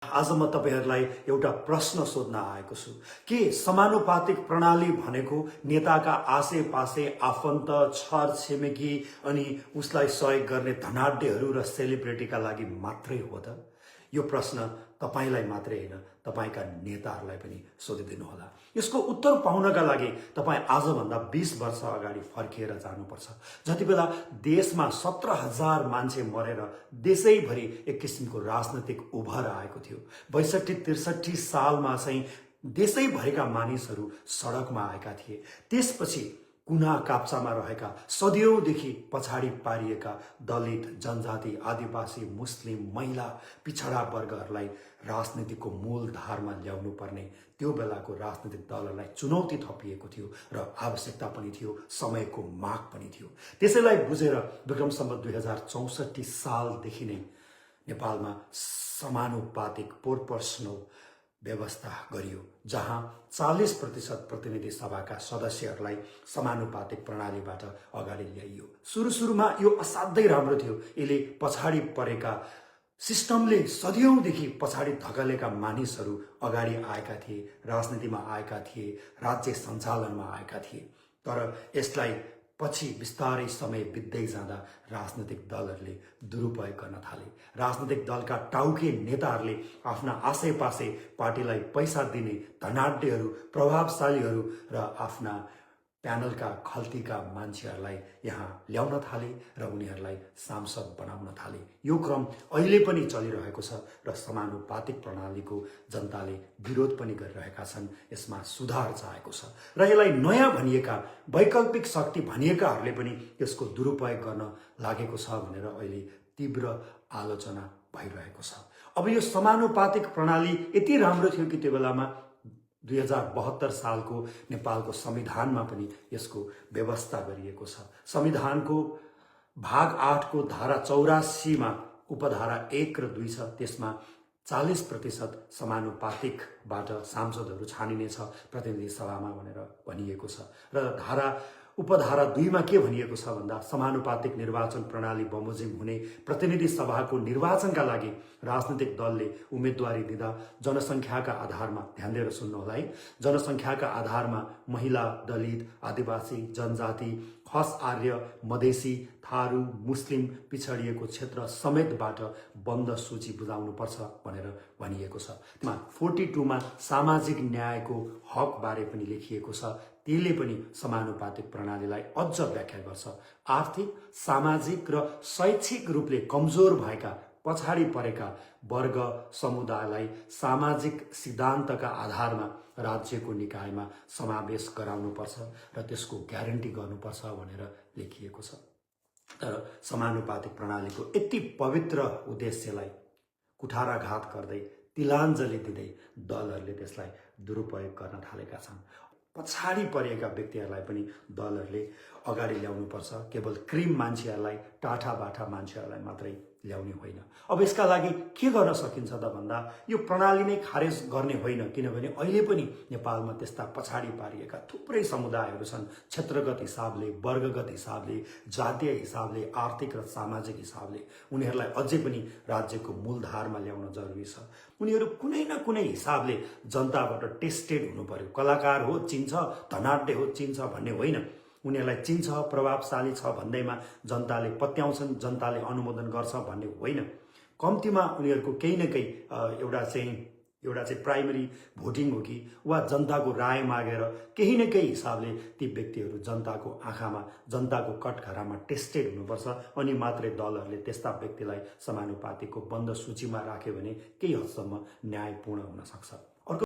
आज म तपाईहरुलाई एउटा प्रश्न सोध्न आएको छु के समानुपातिक प्रणाली भनेको नेताका आसेपासे आफन्त छर छिमेकी अनि उसलाई सहयोग गर्ने धनाढ्यहरू र सेलिब्रिटीका लागि मात्रै हो त? यो प्रश्न तपाईलाई मात्रै हैन, तपाईका नेताहरूलाई पनि सोधिदिनु होला। यसको उत्तर पाउनका लागि तपाई आजभन्दा 20 वर्ष अगाडि फर्किएर जानुपर्छ। जतिबेला देशमा 17,000 मान्छे मरेर देशैभरि एक किसिमको राजनीतिक उभर आएको थियो। 62-63 सालमा चाहिँ देशैभरिका मानिसहरू सडकमा आएका थिए। त्यसपछि कुना काप्चामा रहेका सदियौंदेखि पछाडि पारिएका दलित, जनजाति, आदिवासी, मुस्लिम, महिला, पिछडा वर्गहरूलाई राजनीतिको मूलधारमा ल्याउनु पर्ने त्यो बेलाको राजनीतिक दलहरूलाई चुनौती थपिएको थियो र आवश्यकता पनि थियो, समयको माग पनि थियो। त्यसैलाई बुझेर विक्रम सम्वत 2064 सालदेखि नै नेपालमा समानुपातिक प्रोपोर्सनल व्यवस्था गरियो, जहाँ 40% प्रतिनिधि सभाका सदस्यहरूलाई समानुपातिक प्रणालीबाट अगाडि ल्याइयो। सुरुमा यो असाध्यै राम्रो थियो। यसले पछाडि परेका सिस्टमले सदियौंदेखि पछाडि धकेलेका मानिसहरू अगाडि आएका थिए, राजनीतिमा आएका थिए, राज्य सञ्चालनमा आएका थिए। तर यसलाई पछि बिस्तारै समय बित्दै जाँदा राजनीतिक दलहरूले दुरुपयोग गर्न थाले। राजनीतिक दलका टाउके नेताहरूले आफ्ना आसेपासे पार्टीलाई पैसा दिने धनाढ्यहरू, प्रभावशालीहरू र आफ्ना प्यानलका खल्तीका मान्छेहरूलाई यहाँ ल्याउन थाले र उनीहरूलाई सांसद बनाउन थाले। यो क्रम अहिले पनि चलिरहेको छ र समानुपातिक प्रणालीको जनताले विरोध पनि गरिरहेका छन्। यसमा सुधार चाहेको छ र यसलाई नयाँ भनिएका वैकल्पिक शक्ति भनिएकाहरूले पनि यसको दुरुपयोग गर्न लागेको छ भनेर अहिले तीव्र आलोचना भइरहेको छ। अब यो समानुपातिक प्रणाली यति राम्रो थियो कि त्यो बेलामा 2072 सालको नेपालको संविधानमा पनि यसको व्यवस्था गरिएको छ। संविधानको भाग 8 को धारा 84 मा उपधारा 1 र 2 छ। त्यसमा 40% समानुपातिकबाट सांसदहरू छानिनेछ प्रतिनिधि सभामा भनेर भनिएको छ र उपधारा 2 मा के भनिएको छ भन्दा समानुपातिक निर्वाचन प्रणाली बमोजिम हुने प्रतिनिधि सभाको निर्वाचनका लागि राजनीतिक दलले उम्मेदवारी दिँदा जनसंख्याका आधारमा, ध्यान दिएर सुन्नु होला है, जनसंख्याका आधारमा महिला, दलित, आदिवासी, जनजाति, खस आर्य, मधेसी, थारू, मुस्लिम, पिछडिएको क्षेत्र समेतबाट बन्द सूची बुझाउनु पर्छ भनेर भनिएको छ। त्यसमा 42 मा सामाजिक न्यायको हक बारे पनि लेखिएको छ। त्यसले पनि समानुपातिक प्रणालीलाई अझ व्याख्या गर्छ। आर्थिक, सामाजिक र शैक्षिक रूपले कमजोर भएका पछाडि परेका वर्ग समुदायलाई सामाजिक सिद्धान्तका आधारमा राज्यको निकायमा समावेश गराउनुपर्छ र त्यसको ग्यारेन्टी गर्नुपर्छ भनेर लेखिएको छ। तर समानुपातिक प्रणालीको यति पवित्र उद्देश्यलाई कुठाराघात गर्दै, तिलाञ्जली दिँदै दलहरूले त्यसलाई दुरुपयोग गर्न थालेका छन्। पछाडि परेका व्यक्तिहरूलाई पनि दलहरूले अगाडि ल्याउनुपर्छ। केवल क्रिम मान्छेहरूलाई, टाठाबाठा मान्छेहरूलाई मात्रै ल्याउने होइन। अब यसका लागि के गर्न सकिन्छ त भन्दा यो प्रणाली नै खारेज गर्ने होइन, किनभने अहिले पनि नेपालमा त्यस्ता पछाडि पारिएका थुप्रै समुदायहरू छन्। क्षेत्रगत हिसाबले, वर्गगत हिसाबले, जातीय हिसाबले, आर्थिक र सामाजिक हिसाबले उनीहरूलाई अझै पनि राज्यको मूलधारमा ल्याउन जरुरी छ। उनीहरू कुनै न कुनै हिसाबले जनताबाट टेस्टेड हुनु पर्यो। कलाकार हो चिन्छ, धनाढ्य हो चिन्छ भन्ने होइन। उनीहरूलाई चिन्छ, प्रभावशाली छ भन्दैमा जनताले पत्याउँछन्, जनताले अनुमोदन गर्छ भन्ने होइन। कम्तीमा उनीहरूको केही न केही एउटा चाहिँ प्राइमरी भोटिङ हो कि वा जनताको राय मागेर केही न केही हिसाबले ती व्यक्तिहरू जनताको आँखामा, जनताको कठघरामा टेस्टेड हुनुपर्छ। अनि मात्रै दलहरूले त्यस्ता व्यक्तिलाई समानुपातिकको बन्द सूचीमा राख्यो भने केही हदसम्म न्यायपूर्ण हुन सक्छ।